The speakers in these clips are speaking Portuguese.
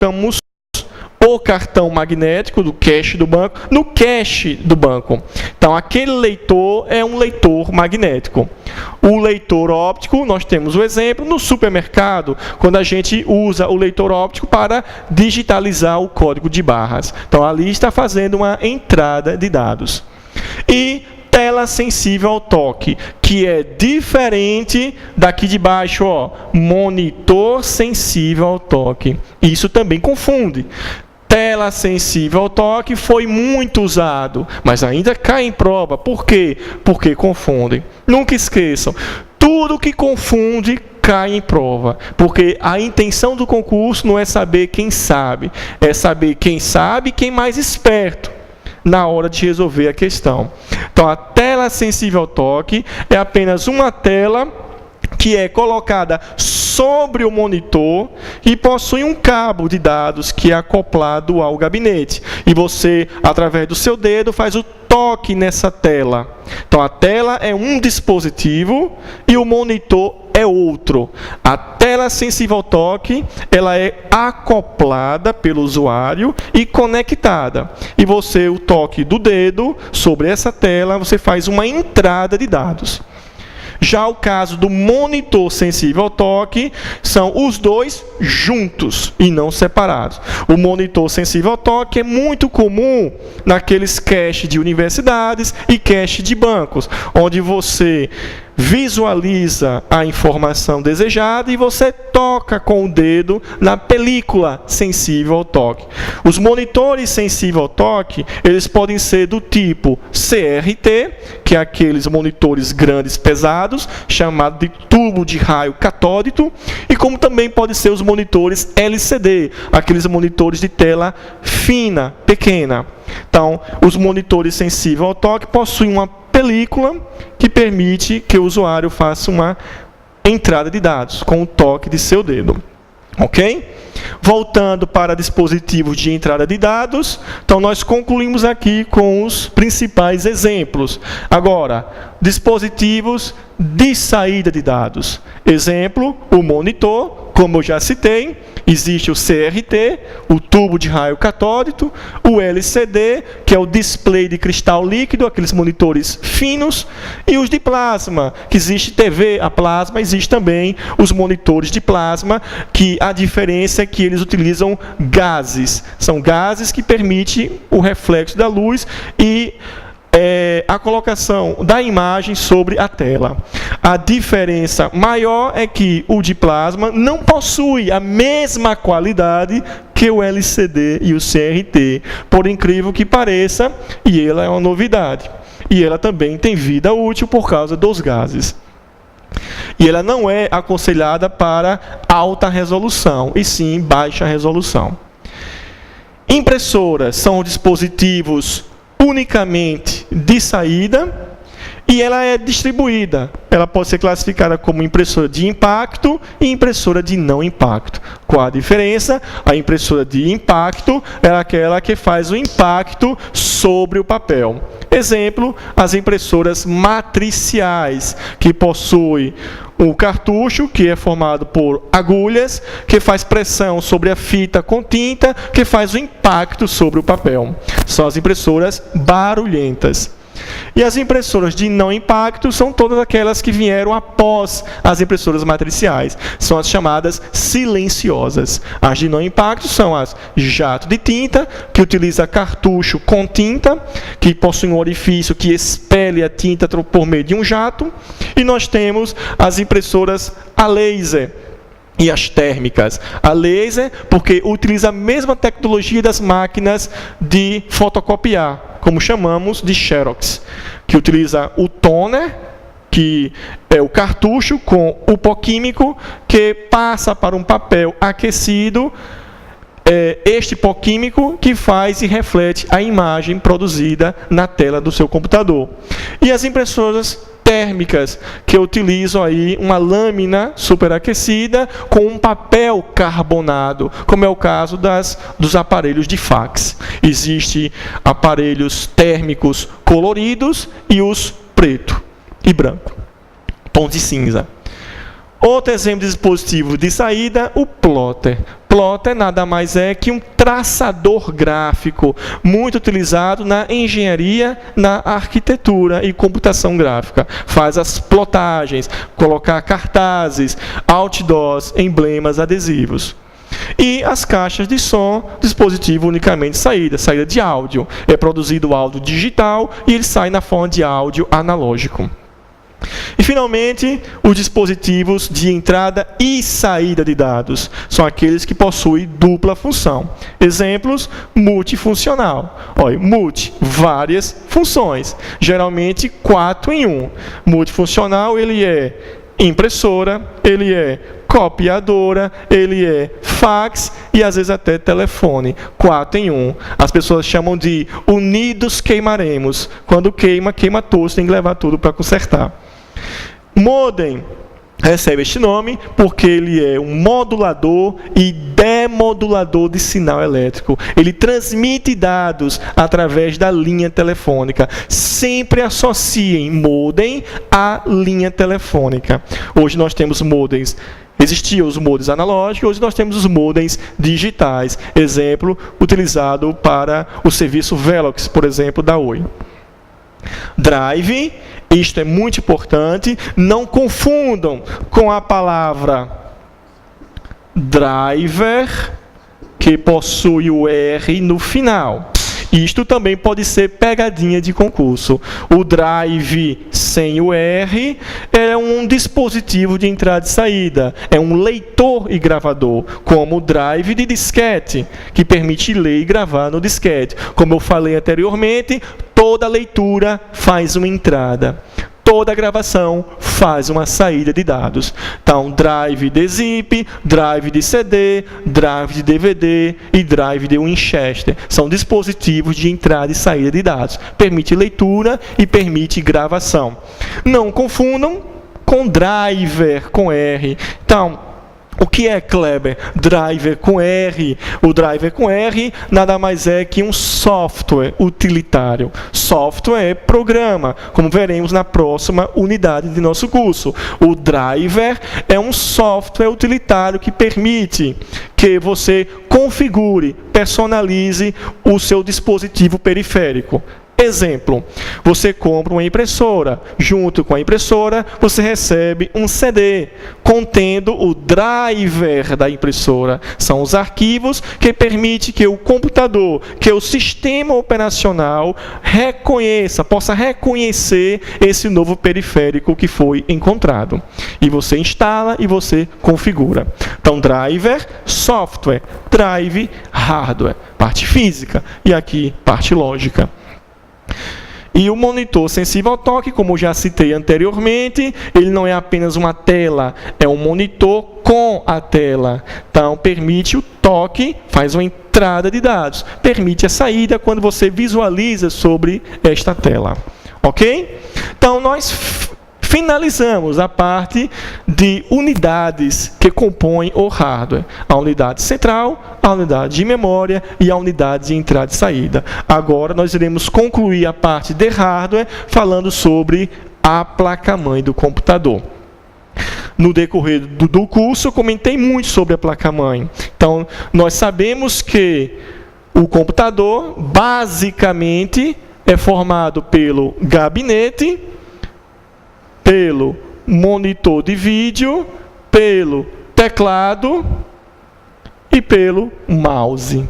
colocamos o cartão magnético do cache do banco no cache do banco. Então, aquele leitor é um leitor magnético. O leitor óptico, nós temos o exemplo no supermercado, quando a gente usa o leitor óptico para digitalizar o código de barras. Então, ali está fazendo uma entrada de dados. E tela sensível ao toque, que é diferente daqui de baixo, ó, monitor sensível ao toque. Isso também confunde. Tela sensível ao toque foi muito usado, mas ainda cai em prova. Por quê? Porque confundem. Nunca esqueçam, tudo que confunde cai em prova, porque a intenção do concurso não é saber quem sabe, é saber quem sabe e quem mais esperto na hora de resolver a questão. Então, a tela sensível ao toque é apenas uma tela que é colocada sobre o monitor e possui um cabo de dados que é acoplado ao gabinete. E você, através do seu dedo, faz o toque nessa tela. Então, a tela é um dispositivo e o monitor é outro. A tela sensível ao toque, ela é acoplada pelo usuário e conectada. E você, o toque do dedo sobre essa tela, você faz uma entrada de dados. Já o caso do monitor sensível ao toque, são os dois juntos e não separados. O monitor sensível ao toque é muito comum naqueles caches de universidades e caches de bancos, onde você visualiza a informação desejada e você toca com o dedo na película sensível ao toque. Os monitores sensíveis ao toque, eles podem ser do tipo CRT, que é aqueles monitores grandes pesados, chamado de tubo de raio catódico, e como também podem ser os monitores LCD, aqueles monitores de tela fina, pequena. Então, os monitores sensíveis ao toque possuem uma película que permite que o usuário faça uma entrada de dados com o toque de seu dedo. Ok? Voltando para dispositivos de entrada de dados, então nós concluímos aqui com os principais exemplos. Agora, dispositivos de saída de dados. Exemplo, o monitor, como eu já citei, existe o CRT, o tubo de raio catódico, o LCD, que é o display de cristal líquido, aqueles monitores finos, e os de plasma, que existe TV a plasma, existe também os monitores de plasma, que a diferença é que eles utilizam gases. São gases que permitem o reflexo da luz e a colocação da imagem sobre a tela. A diferença maior é que o de plasma não possui a mesma qualidade que o LCD e o CRT, por incrível que pareça, e ela é uma novidade. E ela também tem vida útil por causa dos gases. E ela não é aconselhada para alta resolução, e sim baixa resolução. Impressoras são dispositivos unicamente de saída e ela é distribuída. Ela pode ser classificada como impressora de impacto e impressora de não impacto. Qual a diferença? A impressora de impacto é aquela que faz o impacto sobre o papel. Exemplo, as impressoras matriciais, que possuem o cartucho, que é formado por agulhas, que faz pressão sobre a fita com tinta, que faz o impacto sobre o papel. São as impressoras barulhentas. E as impressoras de não impacto são todas aquelas que vieram após as impressoras matriciais. São as chamadas silenciosas. As de não impacto são as jato de tinta, que utiliza cartucho com tinta, que possui um orifício que expele a tinta por meio de um jato. E nós temos as impressoras a laser e as térmicas. A laser, porque utiliza a mesma tecnologia das máquinas de fotocopiar, como chamamos de Xerox, que utiliza o toner, que é o cartucho com o pó químico, que passa para um papel aquecido, este pó químico que faz e reflete a imagem produzida na tela do seu computador. E as impressoras térmicas, que utilizam aí uma lâmina superaquecida com um papel carbonado, como é o caso dos aparelhos de fax. Existem aparelhos térmicos coloridos e os preto e branco, tons de cinza. Outro exemplo de dispositivo de saída, o plotter. Plotter nada mais é que um traçador gráfico muito utilizado na engenharia, na arquitetura e computação gráfica. Faz as plotagens, colocar cartazes, outdoors, emblemas, adesivos. E as caixas de som, dispositivo unicamente saída de áudio. É produzido áudio digital e ele sai na forma de áudio analógico. E, finalmente, os dispositivos de entrada e saída de dados são aqueles que possuem dupla função. Exemplos, multifuncional. Olha, multi, várias funções, geralmente 4 em 1. Multifuncional, ele é impressora, ele é copiadora, ele é fax e às vezes até telefone. 4 em 1. As pessoas chamam de unidos queimaremos. Quando queima, queima todos, tem que levar tudo para consertar. Modem recebe este nome porque ele é um modulador e demodulador de sinal elétrico. Ele transmite dados através da linha telefônica. Sempre associem modem à linha telefônica. Hoje nós temos modems. Existiam os modems analógicos, hoje nós temos os modems digitais. Exemplo, utilizado para o serviço Velox, por exemplo, da Oi. Drive, isto é muito importante, não confundam com a palavra driver, que possui o R no final. Isto também pode ser pegadinha de concurso. O drive sem o R é um dispositivo de entrada e saída. É um leitor e gravador, como o drive de disquete, que permite ler e gravar no disquete. Como eu falei anteriormente, toda leitura faz uma entrada. Toda gravação faz uma saída de dados. Então, drive de zip, drive de CD, drive de DVD e drive de Winchester. São dispositivos de entrada e saída de dados. Permite leitura e permite gravação. Não confundam com driver, com R. Então, o que é, Kleber? Driver com R. O driver com R nada mais é que um software utilitário. Software é programa, como veremos na próxima unidade de nosso curso. O driver é um software utilitário que permite que você configure, personalize o seu dispositivo periférico. Exemplo, você compra uma impressora. Junto com a impressora, você recebe um CD contendo o driver da impressora. São os arquivos que permitem que o computador, que o sistema operacional possa reconhecer esse novo periférico que foi encontrado. E você instala e você configura. Então, driver, software, drive, hardware, parte física e aqui, parte lógica. E o monitor sensível ao toque, como já citei anteriormente, ele não é apenas uma tela, é um monitor com a tela. Então, permite o toque, faz uma entrada de dados. Permite a saída quando você visualiza sobre esta tela. Ok? Então, nós finalizamos a parte de unidades que compõem o hardware. A unidade central, a unidade de memória e a unidade de entrada e saída. Agora nós iremos concluir a parte de hardware falando sobre a placa-mãe do computador. No decorrer do curso eu comentei muito sobre a placa-mãe. Então, nós sabemos que o computador basicamente é formado pelo gabinete, pelo monitor de vídeo, pelo teclado e pelo mouse.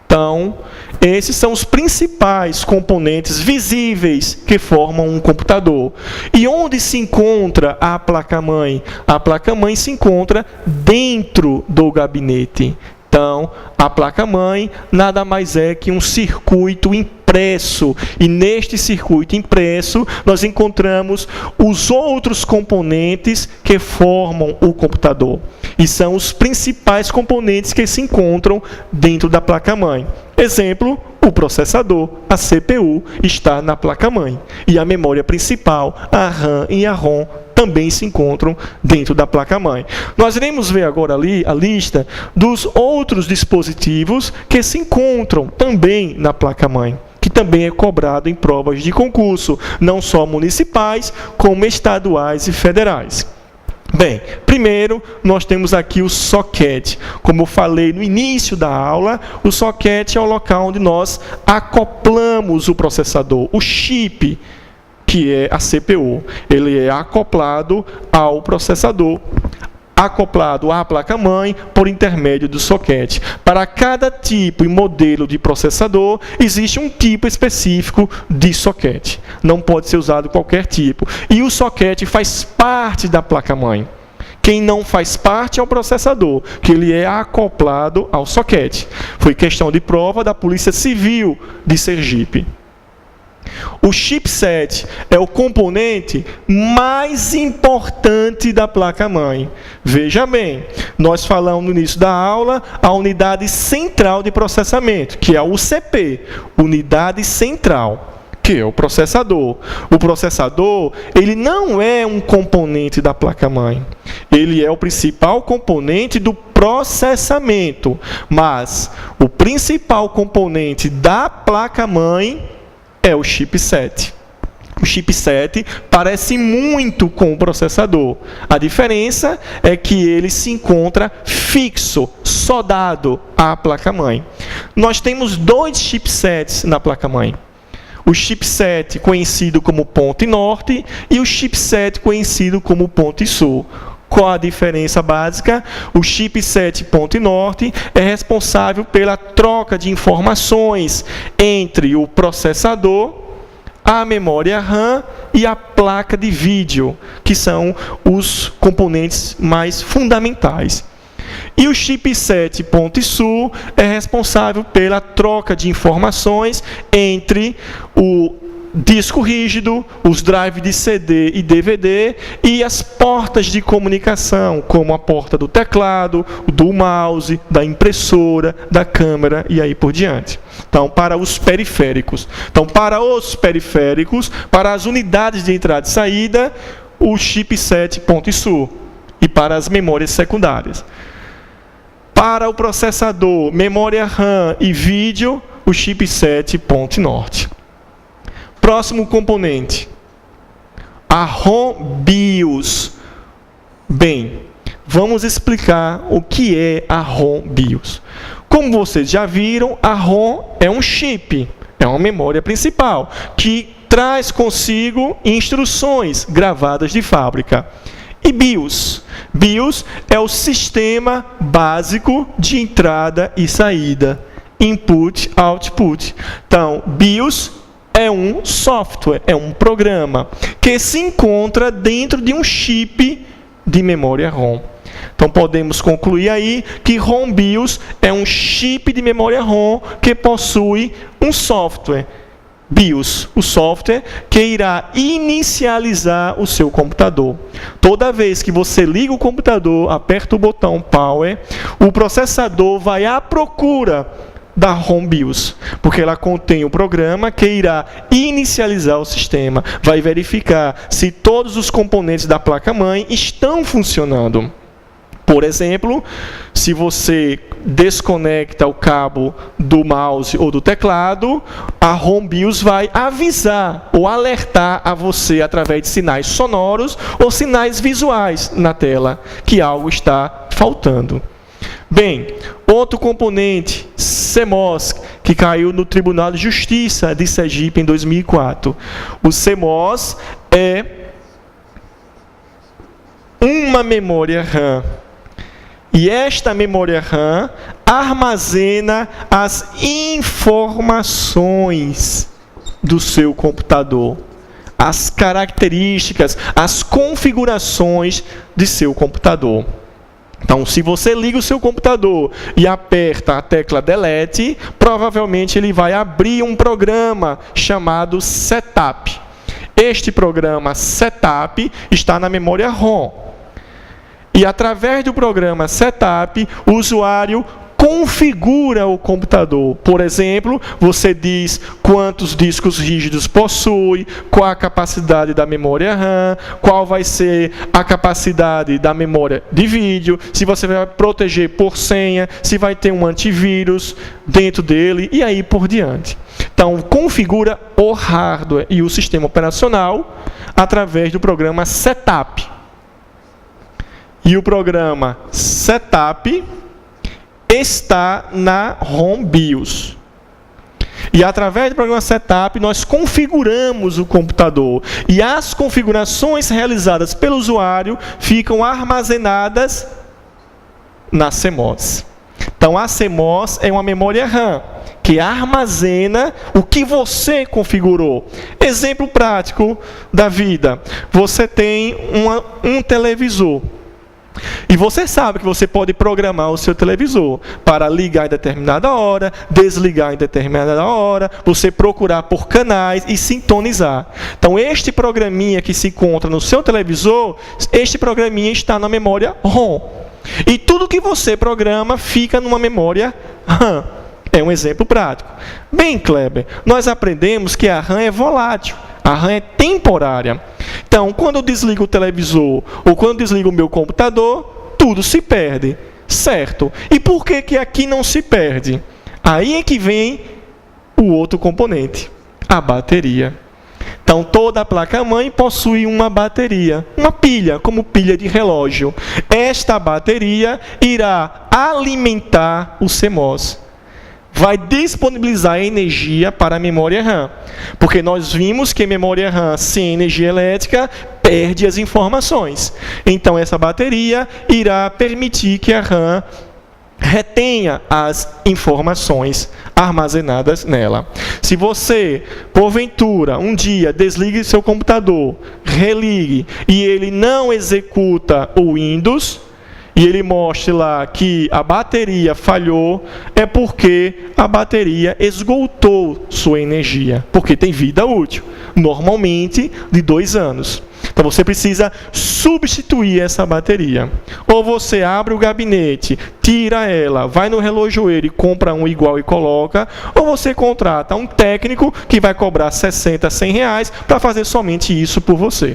Então, esses são os principais componentes visíveis que formam um computador. E onde se encontra a placa-mãe? A placa-mãe se encontra dentro do gabinete. Então, a placa-mãe nada mais é que um circuito impresso. E neste circuito impresso, nós encontramos os outros componentes que formam o computador. E são os principais componentes que se encontram dentro da placa-mãe. Exemplo, o processador, a CPU, está na placa-mãe. E a memória principal, a RAM e a ROM, também se encontram dentro da placa-mãe. Nós iremos ver agora ali a lista dos outros dispositivos que se encontram também na placa-mãe, que também é cobrado em provas de concurso, não só municipais, como estaduais e federais. Bem, primeiro nós temos aqui o socket. Como eu falei no início da aula, o socket é o local onde nós acoplamos o processador, o chip, que é a CPU. Ele é acoplado ao processador, acoplado à placa-mãe por intermédio do socket. Para cada tipo e modelo de processador, existe um tipo específico de socket. Não pode ser usado qualquer tipo. E o socket faz parte da placa-mãe. Quem não faz parte é o processador, que ele é acoplado ao socket. Foi questão de prova da Polícia Civil de Sergipe. O chipset é o componente mais importante da placa-mãe. Veja bem, nós falamos no início da aula a unidade central de processamento, que é a UCP, unidade central, que é o processador. O processador, ele não é um componente da placa-mãe. Ele é o principal componente do processamento, mas o principal componente da placa-mãe é o chipset. O chipset parece muito com o processador. A diferença é que ele se encontra fixo, soldado à placa-mãe. Nós temos dois chipsets na placa-mãe. O chipset conhecido como ponte norte e o chipset conhecido como ponte sul. Qual a diferença básica? O chipset ponte norte é responsável pela troca de informações entre o processador, a memória RAM e a placa de vídeo, que são os componentes mais fundamentais. E o chipset ponte sul é responsável pela troca de informações entre o disco rígido, os drives de CD e DVD e as portas de comunicação, como a porta do teclado, do mouse, da impressora, da câmera e aí por diante. Então, para os periféricos. Então, para os periféricos, para as unidades de entrada e saída, o chipset ponte sul. E para as memórias secundárias. Para o processador, memória RAM e vídeo, o chipset ponte norte. Próximo componente, a ROM BIOS. Bem, vamos explicar o que é a ROM BIOS. Como vocês já viram, a ROM é um chip, é uma memória principal, que traz consigo instruções gravadas de fábrica. E BIOS? BIOS é o sistema básico de entrada e saída, input, output. Então, BIOS é um software, é um programa que se encontra dentro de um chip de memória ROM. Então, podemos concluir aí que ROM BIOS é um chip de memória ROM que possui um software. BIOS, o software que irá inicializar o seu computador. Toda vez que você liga o computador, aperta o botão Power, o processador vai à procura da ROM BIOS, porque ela contém o programa que irá inicializar o sistema, vai verificar se todos os componentes da placa-mãe estão funcionando. Por exemplo, se você desconecta o cabo do mouse ou do teclado, a ROM BIOS vai avisar ou alertar a você através de sinais sonoros ou sinais visuais na tela que algo está faltando. Bem, outro componente, CMOS, que caiu no Tribunal de Justiça de Sergipe em 2004. O CMOS é uma memória RAM. E esta memória RAM armazena as informações do seu computador, as características, as configurações de seu computador. Então, se você liga o seu computador e aperta a tecla Delete, provavelmente ele vai abrir um programa chamado Setup. Este programa Setup está na memória ROM. E através do programa Setup, o usuário configura o computador. Por exemplo, você diz quantos discos rígidos possui, qual a capacidade da memória RAM, qual vai ser a capacidade da memória de vídeo, se você vai proteger por senha, se vai ter um antivírus dentro dele e aí por diante. Então, configura o hardware e o sistema operacional através do programa Setup. E o programa Setup está na ROM BIOS. E através do programa Setup, nós configuramos o computador. E as configurações realizadas pelo usuário ficam armazenadas na CMOS. Então, a CMOS é uma memória RAM, que armazena o que você configurou. Exemplo prático da vida. Você tem um televisor. E você sabe que você pode programar o seu televisor para ligar em determinada hora, desligar em determinada hora, você procurar por canais e sintonizar. Então, este programinha que se encontra no seu televisor, este programinha está na memória ROM. E tudo que você programa fica numa memória RAM. É um exemplo prático. Bem, Kleber, nós aprendemos que a RAM é volátil. A RAM é temporária. Então, quando eu desligo o televisor ou quando eu desligo o meu computador, tudo se perde. Certo. E por que que aqui não se perde? Aí é que vem o outro componente, a bateria. Então, toda a placa-mãe possui uma bateria, uma pilha, como pilha de relógio. Esta bateria irá alimentar o CMOS. Vai disponibilizar energia para a memória RAM. Porque nós vimos que a memória RAM sem energia elétrica perde as informações. Então, essa bateria irá permitir que a RAM retenha as informações armazenadas nela. Se você, porventura, um dia desligue seu computador, religue, e ele não executa o Windows, e ele mostre lá que a bateria falhou, é porque a bateria esgotou sua energia, porque tem vida útil, normalmente de 2 anos. Então você precisa substituir essa bateria. Ou você abre o gabinete, tira ela, vai no relojoeiro e compra um igual e coloca, ou você contrata um técnico que vai cobrar 60, 100 reais para fazer somente isso por você.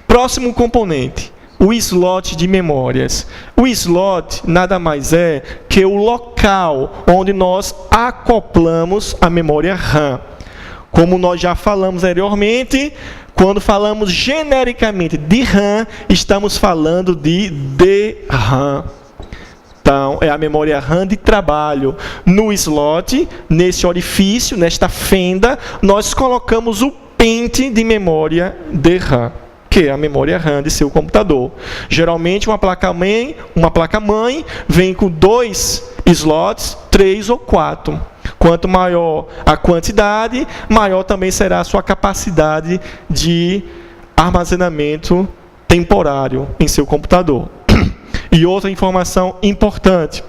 Próximo componente. O slot de memórias. O slot nada mais é que o local onde nós acoplamos a memória RAM. Como nós já falamos anteriormente, quando falamos genericamente de RAM, estamos falando de DRAM. Então, é a memória RAM de trabalho. No slot, nesse orifício, nesta fenda, nós colocamos o pente de memória DRAM, que é a memória RAM de seu computador. Geralmente, uma placa-mãe vem com 2 slots, 3 ou 4. Quanto maior a quantidade, maior também será a sua capacidade de armazenamento temporário em seu computador. E outra informação importante.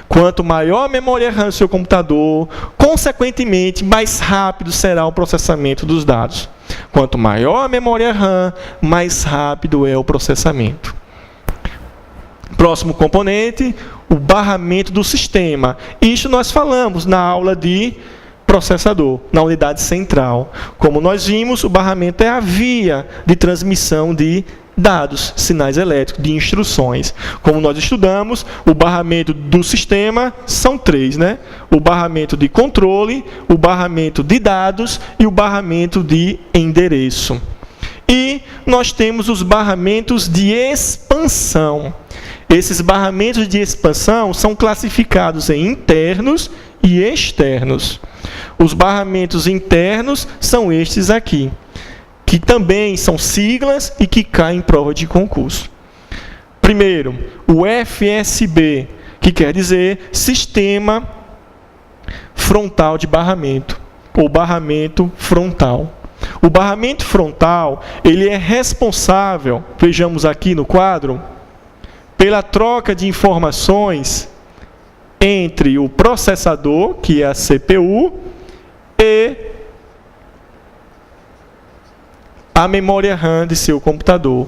Quanto maior a memória RAM do seu computador, consequentemente, mais rápido será o processamento dos dados. Quanto maior a memória RAM, mais rápido é o processamento. Próximo componente, o barramento do sistema. Isso nós falamos na aula de processador, na unidade central. Como nós vimos, o barramento é a via de transmissão de dados, sinais elétricos, de instruções. Como nós estudamos, o barramento do sistema são 3, né? O barramento de controle, o barramento de dados e o barramento de endereço. E nós temos os barramentos de expansão. Esses barramentos de expansão são classificados em internos e externos. Os barramentos internos são estes aqui, que também são siglas e que caem em prova de concurso. Primeiro, o FSB, que quer dizer Sistema Frontal de Barramento, ou barramento frontal. O barramento frontal, ele é responsável, vejamos aqui no quadro, pela troca de informações entre o processador, que é a CPU, e a memória RAM de seu computador.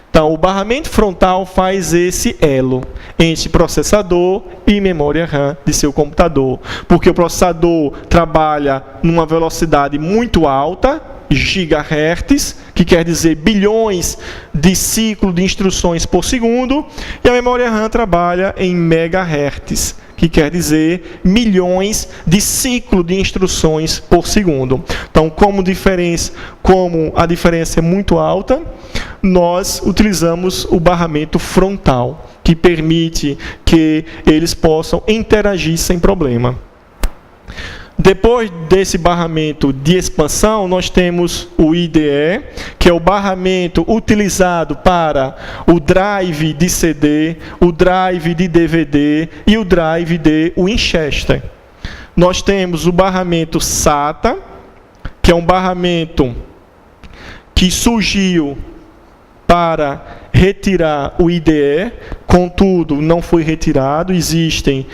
Então, o barramento frontal faz esse elo entre processador e memória RAM de seu computador. Porque o processador trabalha numa velocidade muito alta, gigahertz, que quer dizer bilhões de ciclos de instruções por segundo, e a memória RAM trabalha em megahertz, que quer dizer milhões de ciclos de instruções por segundo. Então, como a diferença é muito alta, nós utilizamos o barramento frontal, que permite que eles possam interagir sem problema. Depois desse barramento de expansão, nós temos o IDE, que é o barramento utilizado para o drive de CD, o drive de DVD e o drive de Winchester. Nós temos o barramento SATA, que é um barramento que surgiu para retirar o IDE, contudo, não foi retirado. Existem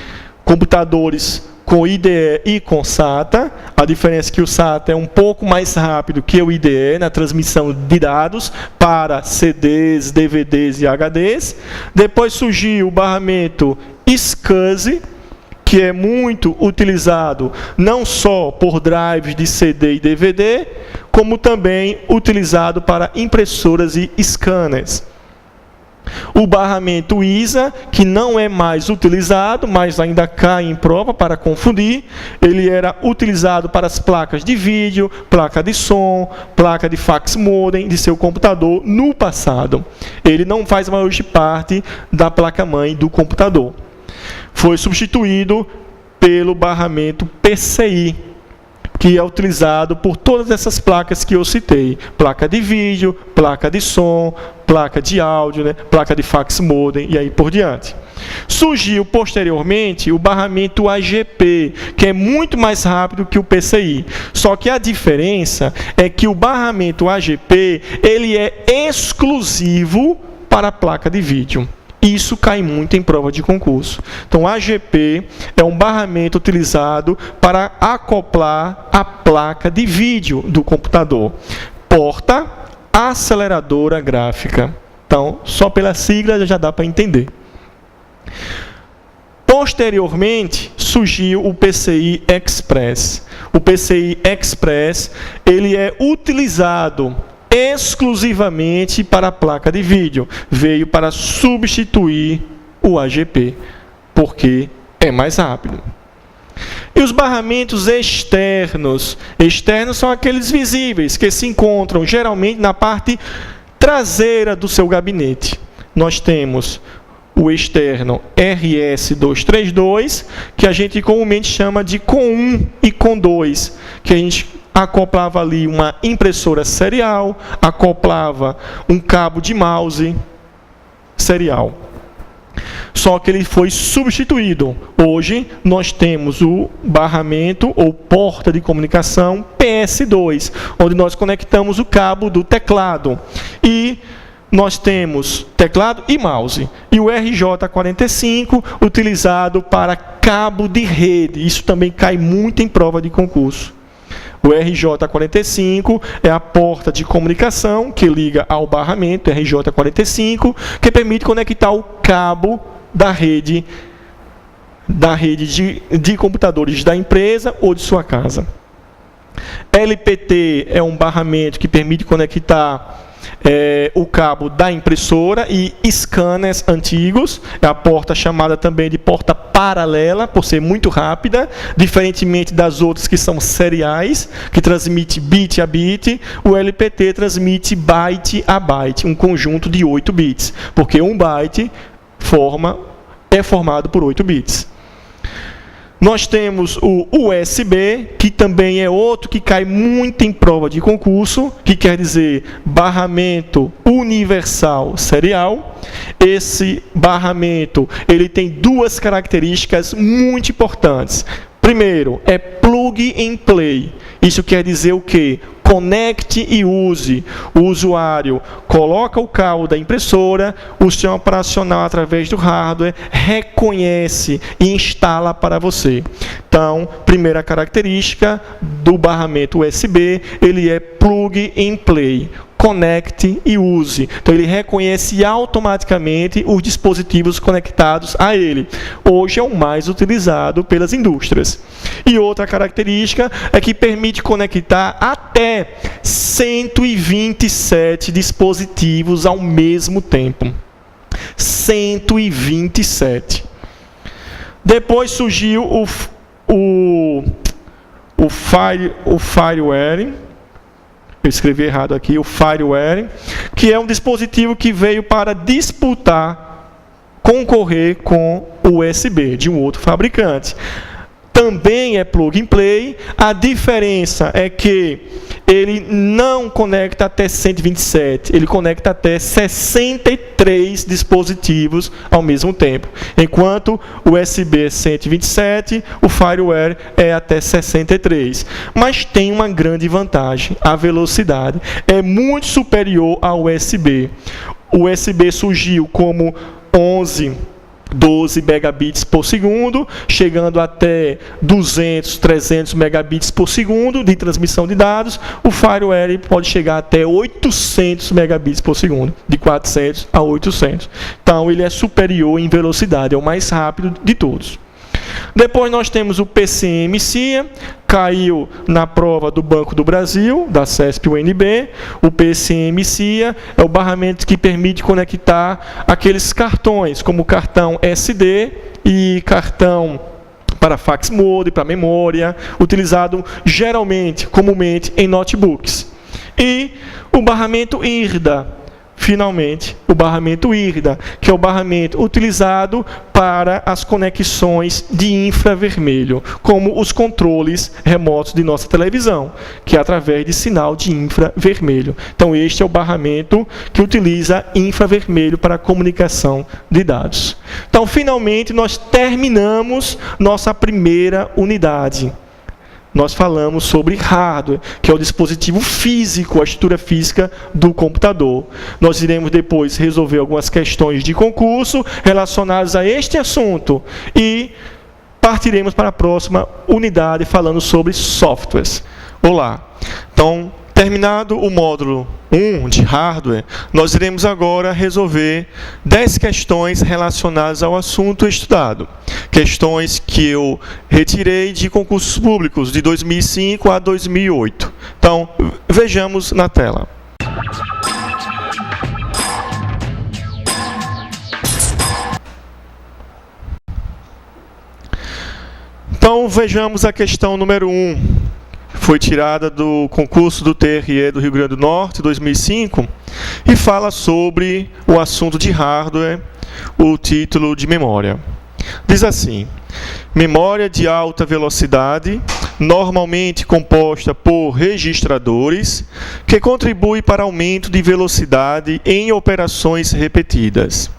computadores com IDE e com SATA. A diferença é que o SATA é um pouco mais rápido que o IDE na transmissão de dados para CDs, DVDs e HDs. Depois surgiu o barramento SCSI, que é muito utilizado não só por drives de CD e DVD, como também utilizado para impressoras e scanners. O barramento ISA, que não é mais utilizado, mas ainda cai em prova para confundir, ele era utilizado para as placas de vídeo, placa de som, placa de fax modem de seu computador no passado. Ele não faz mais hoje parte da placa-mãe do computador. Foi substituído pelo barramento PCI, que é utilizado por todas essas placas que eu citei. Placa de vídeo, placa de som, placa de áudio, placa de fax modem e aí por diante. Surgiu posteriormente o barramento AGP, que é muito mais rápido que o PCI. Só que a diferença é que o barramento AGP ele é exclusivo para a placa de vídeo. Isso cai muito em prova de concurso. Então, AGP é um barramento utilizado para acoplar a placa de vídeo do computador. Porta aceleradora gráfica. Então, só pela sigla já dá para entender. Posteriormente, surgiu o PCI Express. O PCI Express ele é utilizado exclusivamente para a placa de vídeo. Veio para substituir o AGP, porque é mais rápido. E os barramentos externos? Externos são aqueles visíveis, que se encontram geralmente na parte traseira do seu gabinete. Nós temos o externo RS232, que a gente comumente chama de COM1 e COM2, que a gente acoplava ali uma impressora serial, acoplava um cabo de mouse serial. Só que ele foi substituído. Hoje nós temos o barramento ou porta de comunicação PS2, onde nós conectamos o cabo do teclado. E nós temos teclado e mouse. E o RJ45 utilizado para cabo de rede. Isso também cai muito em prova de concurso. O RJ45 é a porta de comunicação que liga ao barramento RJ45, que permite conectar o cabo da rede de computadores da empresa ou de sua casa. LPT é um barramento que permite conectar o cabo da impressora e scanners antigos. É a porta chamada também de porta paralela, por ser muito rápida, diferentemente das outras que são seriais, que transmite bit a bit. O LPT transmite byte a byte, um conjunto de 8 bits, porque um byte é formado por 8 bits. Nós temos o USB, que também é outro que cai muito em prova de concurso, que quer dizer barramento universal serial. Esse barramento ele tem duas características muito importantes. Primeiro, é plug and play. Isso quer dizer o quê? Conecte e use. O usuário coloca o cabo da impressora, o sistema operacional, através do hardware, reconhece e instala para você. Então, primeira característica do barramento USB, ele é plug and play. Conecte e use. Então, ele reconhece automaticamente os dispositivos conectados a ele. Hoje é o mais utilizado pelas indústrias. E outra característica é que permite conectar até 127 dispositivos ao mesmo tempo. 127. Depois surgiu o fireware, eu escrevi errado aqui, o FireWire, que é um dispositivo que veio para disputar, concorrer com o USB de um outro fabricante. Também é plug and play, a diferença é que ele não conecta até 127, ele conecta até 63 dispositivos ao mesmo tempo. Enquanto o USB é 127, o FireWire é até 63. Mas tem uma grande vantagem, a velocidade é muito superior ao USB. O USB surgiu como 12 megabits por segundo, chegando até 200, 300 megabits por segundo de transmissão de dados. O FireWire pode chegar até 800 megabits por segundo, de 400 a 800. Então, ele é superior em velocidade, é o mais rápido de todos. Depois nós temos o PCM-CIA, caiu na prova do Banco do Brasil, da CESP-UNB. O PCM-CIA é o barramento que permite conectar aqueles cartões, como o cartão SD e cartão para fax mode, para memória, utilizado geralmente, comumente, em notebooks. E o barramento IRDA, finalmente, o barramento IRDA, que é o barramento utilizado para as conexões de infravermelho, como os controles remotos de nossa televisão, que é através de sinal de infravermelho. Então, este é o barramento que utiliza infravermelho para a comunicação de dados. Então, finalmente, nós terminamos nossa primeira unidade. Nós falamos sobre hardware, que é o dispositivo físico, a estrutura física do computador. Nós iremos depois resolver algumas questões de concurso relacionadas a este assunto e partiremos para a próxima unidade falando sobre softwares. Olá! Então, terminado o módulo 1 de hardware, nós iremos agora resolver 10 questões relacionadas ao assunto estudado. Questões que eu retirei de concursos públicos de 2005 a 2008. Então, vejamos na tela. Então, vejamos a questão número 1. Foi tirada do concurso do TRE do Rio Grande do Norte, 2005, e fala sobre o assunto de hardware, o título de memória. Diz assim: memória de alta velocidade, normalmente composta por registradores, que contribui para aumento de velocidade em operações repetidas.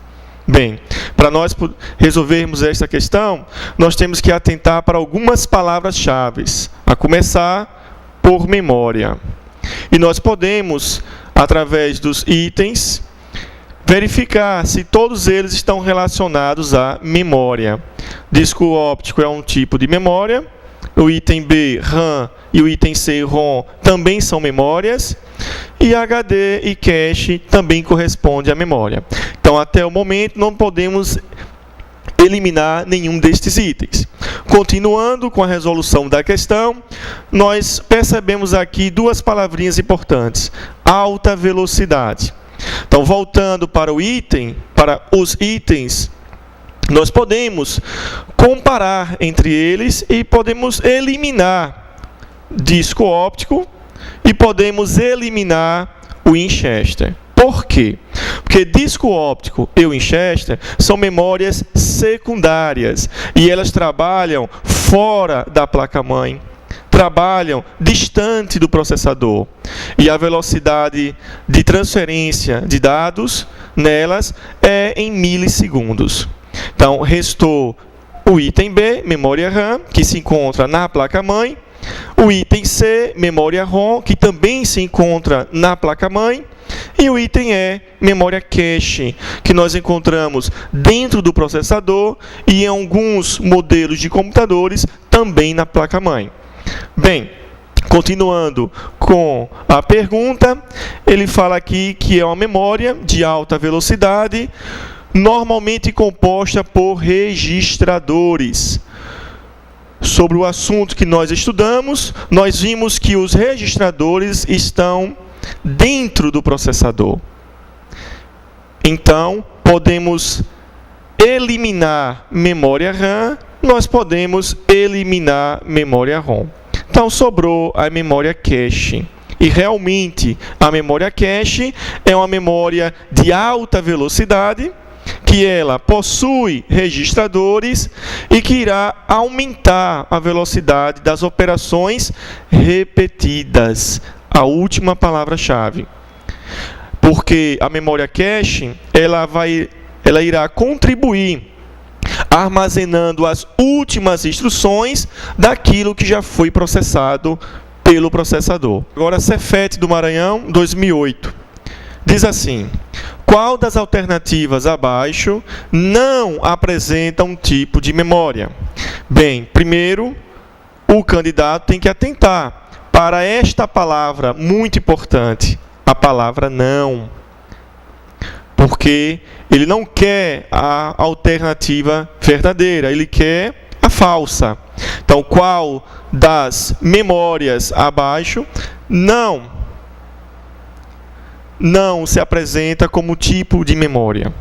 Bem, para nós resolvermos esta questão, nós temos que atentar para algumas palavras-chave, a começar por memória. E nós podemos, através dos itens, verificar se todos eles estão relacionados à memória. Disco óptico é um tipo de memória. O item B, RAM, e o item C, ROM, também são memórias. E HD e cache também corresponde à memória. Então, até o momento, não podemos eliminar nenhum destes itens. Continuando com a resolução da questão, nós percebemos aqui duas palavrinhas importantes: alta velocidade. Então, voltando para o item, para os itens, nós podemos comparar entre eles e podemos eliminar disco óptico e podemos eliminar o Winchester. Por quê? Porque disco óptico e Winchester são memórias secundárias e elas trabalham fora da placa-mãe, trabalham distante do processador. E a velocidade de transferência de dados nelas é em milissegundos. Então, restou o item B, memória RAM, que se encontra na placa-mãe, o item C, memória ROM, que também se encontra na placa-mãe, e o item E, memória cache, que nós encontramos dentro do processador e em alguns modelos de computadores também na placa-mãe. Bem, continuando com a pergunta, ele fala aqui que é uma memória de alta velocidade, normalmente composta por registradores. Sobre o assunto que nós estudamos, nós vimos que os registradores estão dentro do processador. Então, podemos eliminar memória RAM, nós podemos eliminar memória ROM. Então, sobrou a memória cache, E realmente a memória cache é uma memória de alta velocidade, que ela possui registradores e que irá aumentar a velocidade das operações repetidas. A última palavra-chave. Porque a memória cache, ela irá contribuir armazenando as últimas instruções daquilo que já foi processado pelo processador. Agora, Cefet do Maranhão, 2008. Diz assim: qual das alternativas abaixo não apresenta um tipo de memória? Bem, primeiro, o candidato tem que atentar para esta palavra muito importante, a palavra não. Porque ele não quer a alternativa verdadeira, ele quer a falsa. Então, qual das memórias abaixo não se apresenta como tipo de memória?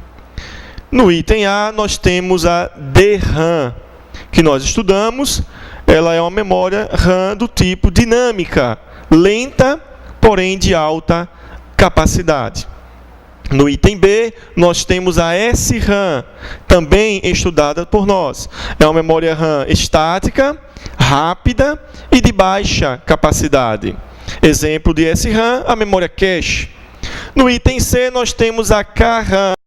No item A, nós temos a DRAM, que nós estudamos. Ela é uma memória RAM do tipo dinâmica, lenta, porém de alta capacidade. No item B, nós temos a SRAM, também estudada por nós. É uma memória RAM estática, rápida e de baixa capacidade. Exemplo de SRAM, a memória cache. No item C, nós temos a KRAM.